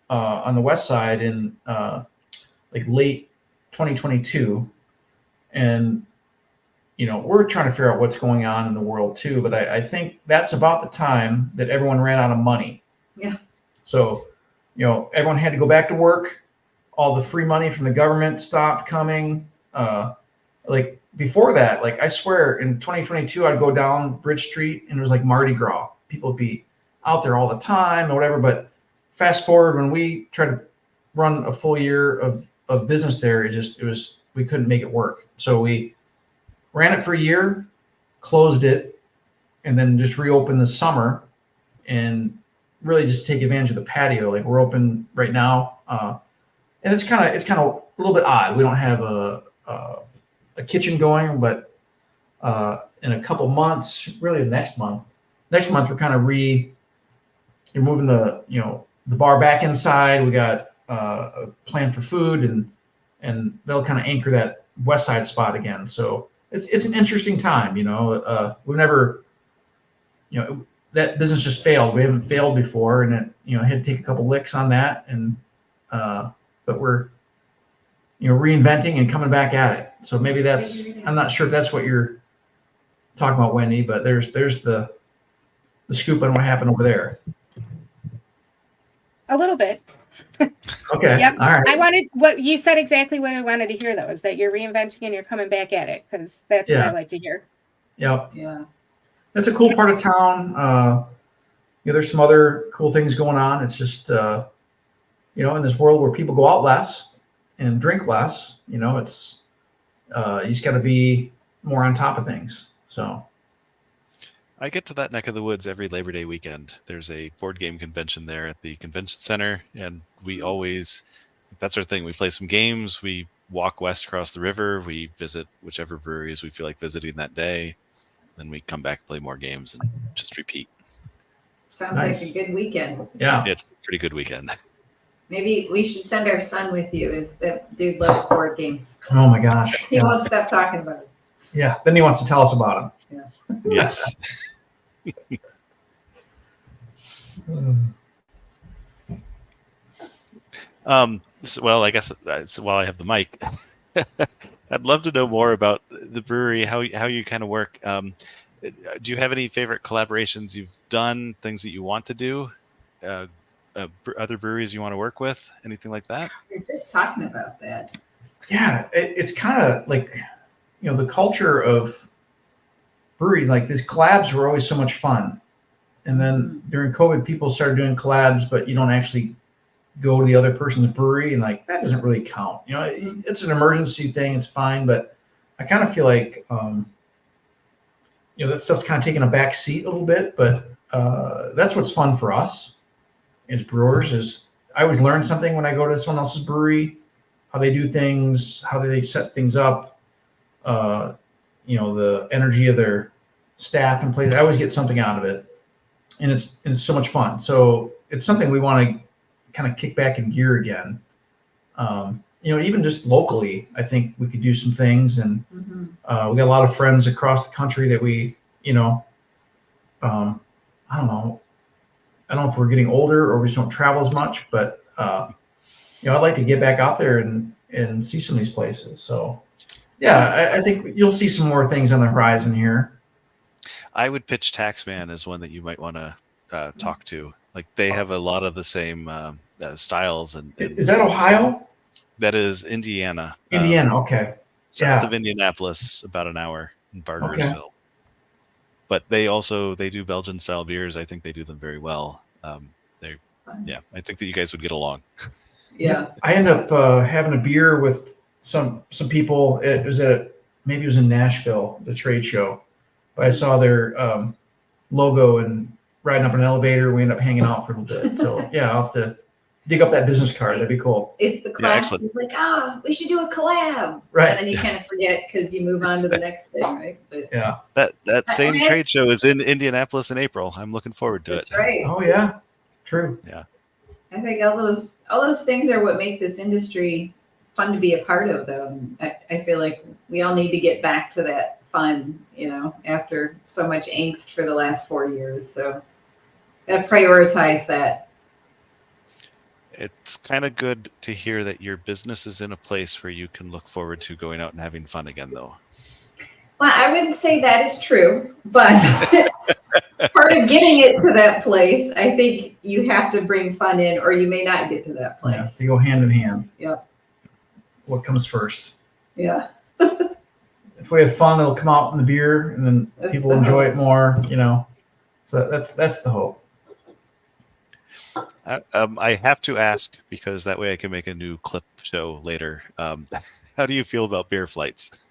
on the west side in like late 2022, and we're trying to figure out what's going on in the world too. But I think that's about the time that everyone ran out of money. Yeah. So everyone had to go back to work. All the free money from the government stopped coming. Like before that, like I swear in 2022, I'd go down Bridge Street and it was like Mardi Gras. People would be out there all the time or whatever. But fast forward, when we tried to run a full year of business there, we couldn't make it work. So we ran it for a year, closed it, and then just reopened this summer and really just take advantage of the patio. Like we're open right now. And it's kind of a little bit odd. We don't have a kitchen going, but in a couple months, really next month we're kind of you're moving the bar back inside. We got a plan for food, and they'll kind of anchor that west side spot again. So it's an interesting time. We've never, that business just failed. We haven't failed before, and it had to take a couple licks on that, and but we're reinventing and coming back at it. So maybe I'm not sure if that's what you're talking about, Wendy, but there's the scoop on what happened over there. A little bit. Okay. Yep. All right. I wanted what you said exactly what I wanted to hear though, is that you're reinventing and you're coming back at it because that's what Yeah. I like to hear. Yep. Yeah. That's a cool part of town. There's some other cool things going on. It's just, in this world where people go out less and drink less, it's, you just got to be more on top of things. So I get to that neck of the woods every Labor Day weekend. There's a board game convention there at the convention center, and that's our thing. We play some games, we walk west across the river, we visit whichever breweries we feel like visiting that day, then we come back, play more games, and just repeat. Sounds Nice. like a good weekend. yeah. It's a pretty good weekend. Maybe we should send our son with you. Is that dude loves board games? Oh my gosh. He won't stop talking about it. Yeah. Then he wants to tell us about Yes. them. Well, I guess while I have the mic, I'd love to know more about the brewery, how you kind of work. Do you have any favorite collaborations you've done, things that you want to do, other breweries you want to work with, anything like that? We're just talking about that. Yeah. It's kind of like, the culture of brewery, like these collabs were always so much fun. And then during COVID, people started doing collabs, but you don't actually go to the other person's brewery, and like that doesn't really count. It's an emergency thing, it's fine, but I kind of feel like that stuff's kind of taking a back seat a little bit. But that's what's fun for us as brewers is I always learn something when I go to someone else's brewery, how they do things, how they set things up, the energy of their staff and place. I always get something out of it, and it's so much fun. So it's something we want to kind of kick back in gear again. Even just locally, I think we could do some things, and we got a lot of friends across the country that we, I don't know if we're getting older or we just don't travel as much, but I'd like to get back out there and see some of these places. So yeah, I think you'll see some more things on the horizon here. I would pitch Taxman as one that you might want to talk to. Like they have a lot of the same styles. And Is that Ohio? That is Indiana. Indiana, okay. South of Indianapolis, about an hour in Bargersville. Okay. But they do Belgian style beers. I think they do them very well. I think that you guys would get along. Yeah. I ended up having a beer with some people. It was maybe it was in Nashville, the trade show, but I saw their logo and riding up an elevator. We ended up hanging out for a little bit. So yeah, I'll have to dig up that business card. That'd be cool. It's the class. It's like, we should do a collab. Right. And then you kind of forget because you move on to the next thing, right? But Yeah. That same trade show is in Indianapolis in April. I'm looking forward to that's it. right. Oh yeah. True. Yeah. I think all those things are what make this industry fun to be a part of, though. I feel like we all need to get back to that fun, after so much angst for the last 4 years. So gotta prioritize that. It's kind of good to hear that your business is in a place where you can look forward to going out and having fun again, though. Well, I wouldn't say that is true, but part of getting it to that place, I think you have to bring fun in, or you may not get to that Yeah, place. they go hand in hand. Yep. What comes first? Yeah. If we have fun, it'll come out in the beer, and then That's people the enjoy hope. it more. So that's the hope. I have to ask because that way I can make a new clip show later. How do you feel about beer flights?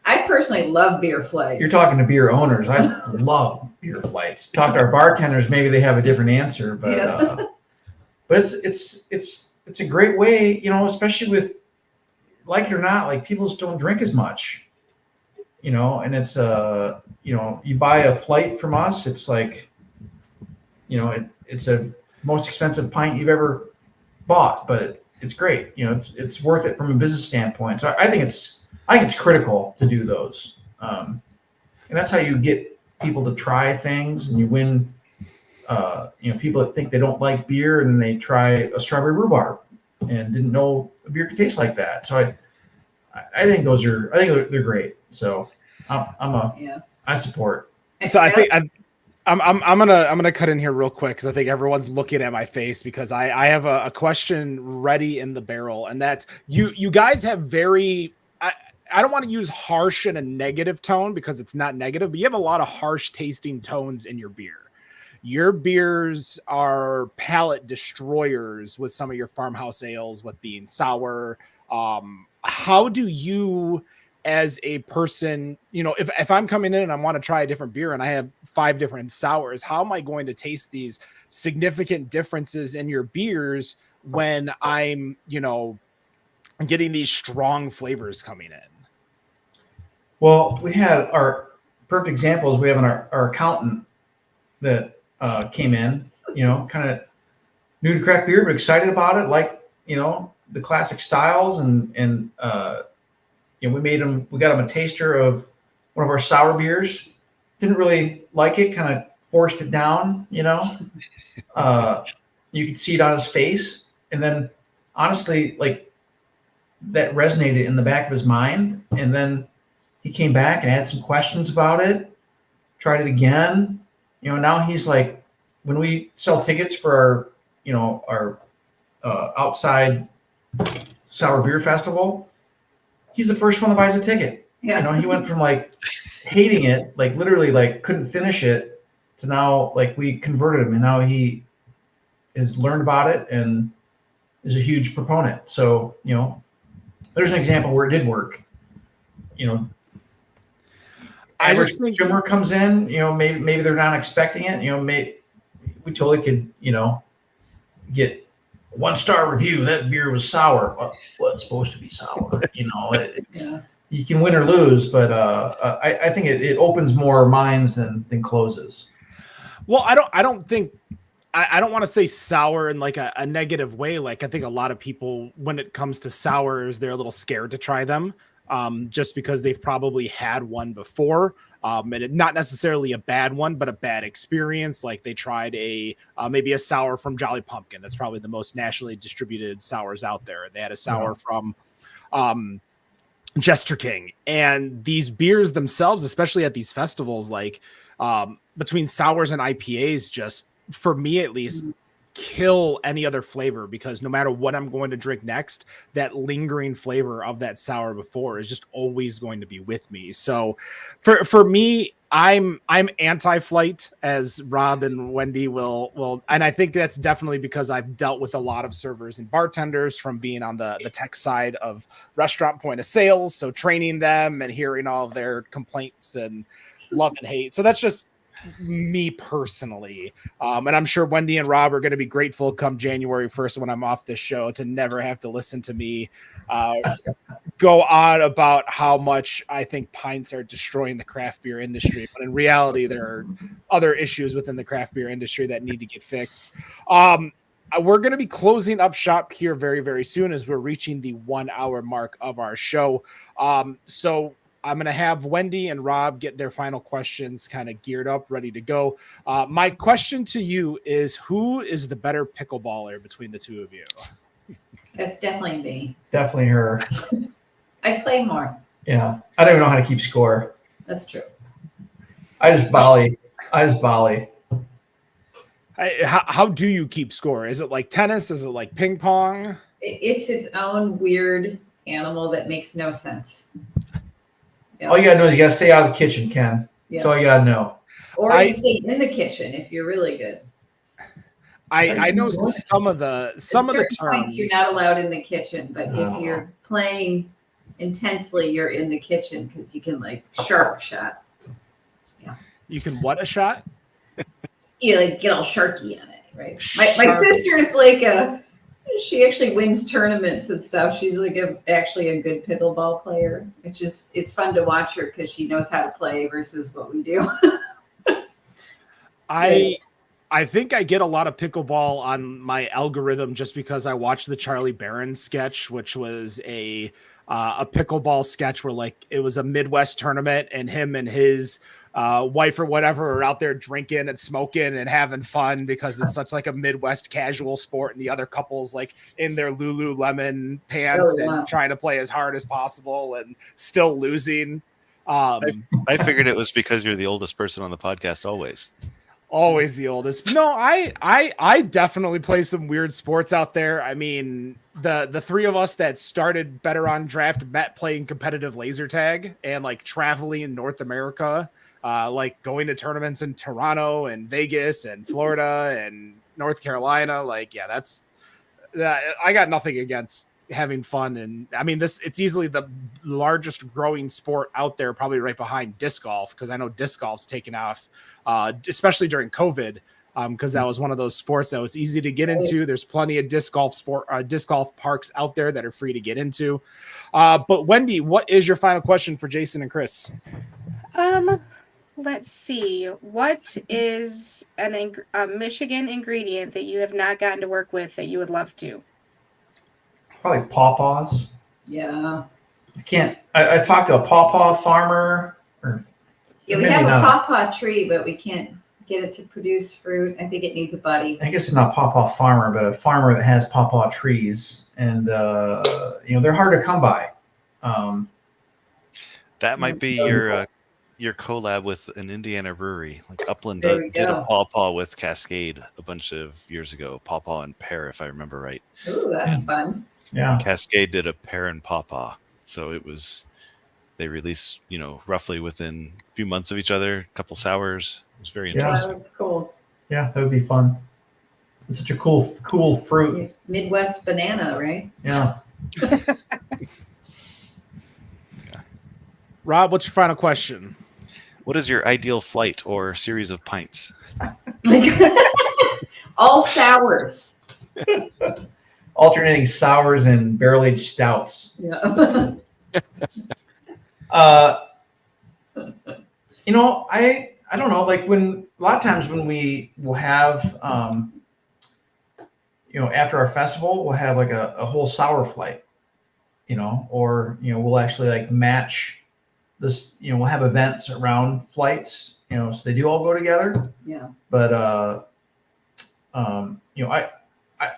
I personally love beer flights. You're talking to beer owners. I love beer flights. Talk to our bartenders. Maybe they have a different answer, but Yeah. but it's a great way, especially with, like it or not, like people just don't drink as much, and it's you buy a flight from us, it's like, it's a most expensive pint you've ever bought, but it's great. It's worth it from a business standpoint. So I think it's critical to do those. And that's how you get people to try things, and you win, people that think they don't like beer and they try a strawberry rhubarb and didn't know a beer could taste like that. So I think they're great. So I support. So I think I'm gonna cut in here real quick because I think everyone's looking at my face because I have a question ready in the barrel, and that's you guys have very I don't want to use harsh in a negative tone because it's not negative, but you have a lot of harsh tasting tones in your beer. Your beers are palate destroyers with some of your farmhouse ales with being sour. How do you, as a person, if I'm coming in and I want to try a different beer and I have 5 different sours, how am I going to taste these significant differences in your beers when I'm, getting these strong flavors coming in? Well, we had our perfect examples. We have our accountant that came in, kind of new to craft beer, but excited about it, like, the classic styles. And we got him a taster of one of our sour beers. Didn't really like it, kind of forced it down, you could see it on his face. And then honestly, like, that resonated in the back of his mind. And then he came back and had some questions about it, tried it again. Now he's like, when we sell tickets for our outside sour beer festival, he's the first one that buys a ticket. Yeah. He went from like hating it, like literally like couldn't finish it, to now like we converted him, and now he has learned about it and is a huge proponent. So, there's an example where it did work. I average just think consumer comes in, maybe they're not expecting it. We totally could, get 1-star review. That beer was sour. Well, it's supposed to be sour. You can win or lose, but I think it opens more minds than closes. Well, I don't think I don't want to say sour in like a negative way. Like, I think a lot of people, when it comes to sours, they're a little scared to try them. Just because they've probably had one before, and not necessarily a bad one, but a bad experience. Like, they tried maybe a sour from Jolly Pumpkin. That's probably the most nationally distributed sours out there. They had a sour from Jester King, and these beers themselves, especially at these festivals, like between sours and IPAs, just for me at least, kill any other flavor, because no matter what I'm going to drink next, that lingering flavor of that sour before is just always going to be with me. So for me, I'm anti-flight, as Rob and Wendy will, and I think that's definitely because I've dealt with a lot of servers and bartenders from being on the tech side of restaurant point of sales. So training them and hearing all of their complaints and love and hate. So that's just me personally. And I'm sure Wendy and Rob are going to be grateful come January 1st when I'm off this show to never have to listen to me go on about how much I think pints are destroying the craft beer industry. But in reality, there are other issues within the craft beer industry that need to get fixed. We're going to be closing up shop here very, very soon as we're reaching the 1 hour mark of our show. So I'm going to have Wendy and Rob get their final questions kind of geared up, ready to go. My question to you is, who is the better pickleballer between the two of you? That's definitely me. Definitely her. I play more. Yeah. I don't even know how to keep score. That's true. I just volley. How do you keep score? Is it like tennis? Is it like ping pong? It's its own weird animal that makes no sense. All you gotta know is you gotta stay out of the kitchen, Ken. That's all you gotta know. Or you stay in the kitchen if you're really good. I know some of the terms. You're not allowed in the kitchen, but if you're playing intensely, you're in the kitchen because you can like shark shot. Yeah. You can what a shot? You like get all sharky on it, right? My sister is like she actually wins tournaments and stuff. She's like actually a good pickleball player. It's fun to watch her because she knows how to play versus what we do. I think I get a lot of pickleball on my algorithm just because I watched the Charlie Barron sketch, which was a pickleball sketch where like it was a Midwest tournament and him and his wife or whatever are out there drinking and smoking and having fun because it's such like a Midwest casual sport, and the other couple's like in their Lululemon pants and trying to play as hard as possible and still losing. I figured it was because you're the oldest person on the podcast always. Always the oldest. No, I definitely play some weird sports out there. I mean, the three of us that started Better on Draft met playing competitive laser tag and like traveling in North America, like going to tournaments in Toronto and Vegas and Florida and North Carolina. Like, yeah, that's that. I got nothing against having fun. And I mean, it's easily the largest growing sport out there, probably right behind disc golf, because I know disc golf's taken off, especially during COVID, because that was one of those sports that was easy to get into. There's plenty of disc golf parks out there that are free to get into. But Wendy, what is your final question for Jason and Chris? Let's see. What is a Michigan ingredient that you have not gotten to work with that you would love to? Probably pawpaws. Yeah. I talked to a pawpaw farmer. Yeah, we have a pawpaw tree, but we can't get it to produce fruit. I think it needs a buddy. I guess it's not pawpaw farmer, but a farmer that has pawpaw trees, and they're hard to come by. That might be your collab with an Indiana brewery. Like Upland There did a pawpaw with Cascade a bunch of years ago. Pawpaw and pear, if I remember right. Ooh, that's fun. Yeah. Cascade did a pear and pawpaw. So they released, roughly within a few months of each other, a couple sours. It was very interesting. That's cool. Yeah, that would be fun. It's such a cool fruit. Midwest banana, right? Yeah. Rob, what's your final question? What is your ideal flight or series of pints? All sours. Alternating sours and barrel-aged stouts. Yeah. I don't know, like a lot of times when we will have after our festival we'll have like a whole sour flight, or we'll actually like match this, we'll have events around flights, so they do all go together. Yeah. But I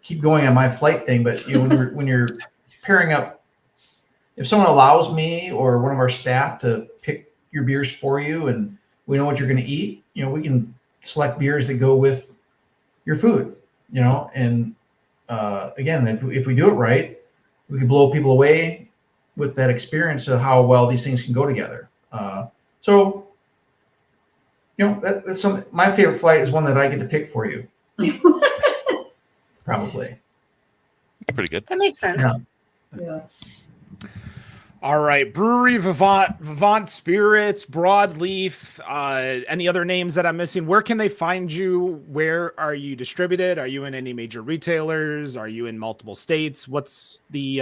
keep going on my flight thing, but when you're pairing up, if someone allows me or one of our staff to pick your beers for you and we know what you're going to eat, we can select beers that go with your food, and again, if we do it right, we can blow people away with that experience of how well these things can go together. So that's my favorite flight is one that I get to pick for you. Probably. Pretty good. That makes sense. Yeah. All right, Brewery, Vivant Spirits, Broadleaf, any other names that I'm missing? Where can they find you? Where are you distributed? Are you in any major retailers? Are you in multiple states? What's the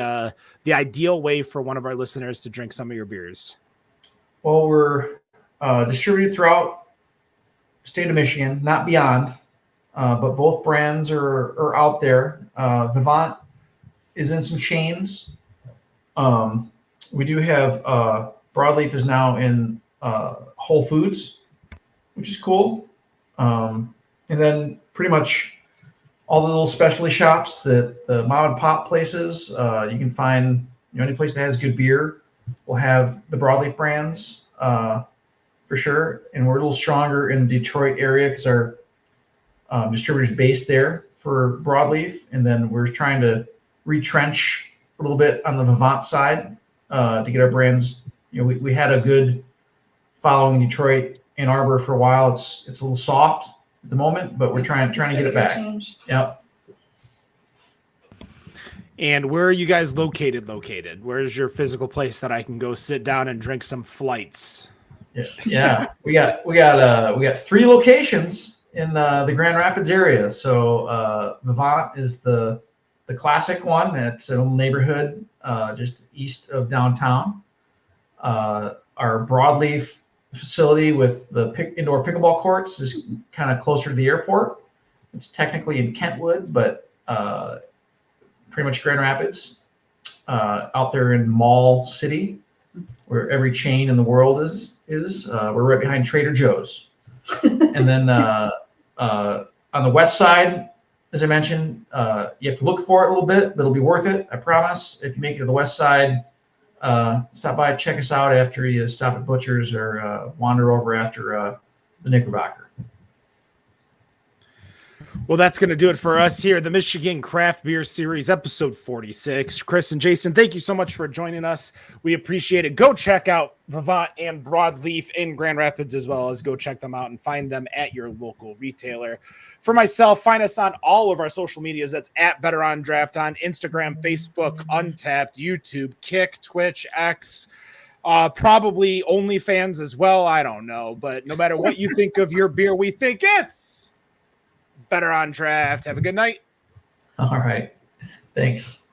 ideal way for one of our listeners to drink some of your beers? Well, we're distributed throughout the state of Michigan, not beyond, but both brands are out there. Vivant is in some chains. We do have Broadleaf is now in Whole Foods, which is cool. And then pretty much all the little specialty shops, the mom and pop places, you can find any place that has good beer will have the Broadleaf brands for sure. And we're a little stronger in the Detroit area because our distributor's based there for Broadleaf. And then we're trying to retrench a little bit on the Vivant side to get our brands. We had a good following in Detroit, Ann Arbor for a while. It's a little soft at the moment, but we're trying to get it back. Yep. And where are you guys located? Where's your physical place that I can go sit down and drink some flights? Yeah. We got 3 locations in the Grand Rapids area. So Vivant is the classic one. That's a little neighborhood just east of downtown. Our Broadleaf facility with the indoor pickleball courts is kind of closer to the airport. It's technically in Kentwood, but pretty much Grand Rapids, out there in Mall City, where every chain in the world is. We're right behind Trader Joe's. And then on the west side, as I mentioned, you have to look for it a little bit, but it'll be worth it. I promise. If you make it to the west side, stop by, check us out after you stop at Butcher's or wander over after the Knickerbocker. Well, that's going to do it for us here, the Michigan Craft Beer Series, episode 46. Chris and Jason, thank you so much for joining us. We appreciate it. Go check out Vivant and Broadleaf in Grand Rapids, as well as go check them out and find them at your local retailer. For myself, find us on all of our social medias. That's at Better on Draft on Instagram, Facebook, Untapped, YouTube, Kick, Twitch, X, probably OnlyFans as well. I don't know. But no matter what you think of your beer, we think it's Better on Draft. Have a good night. All right. Thanks.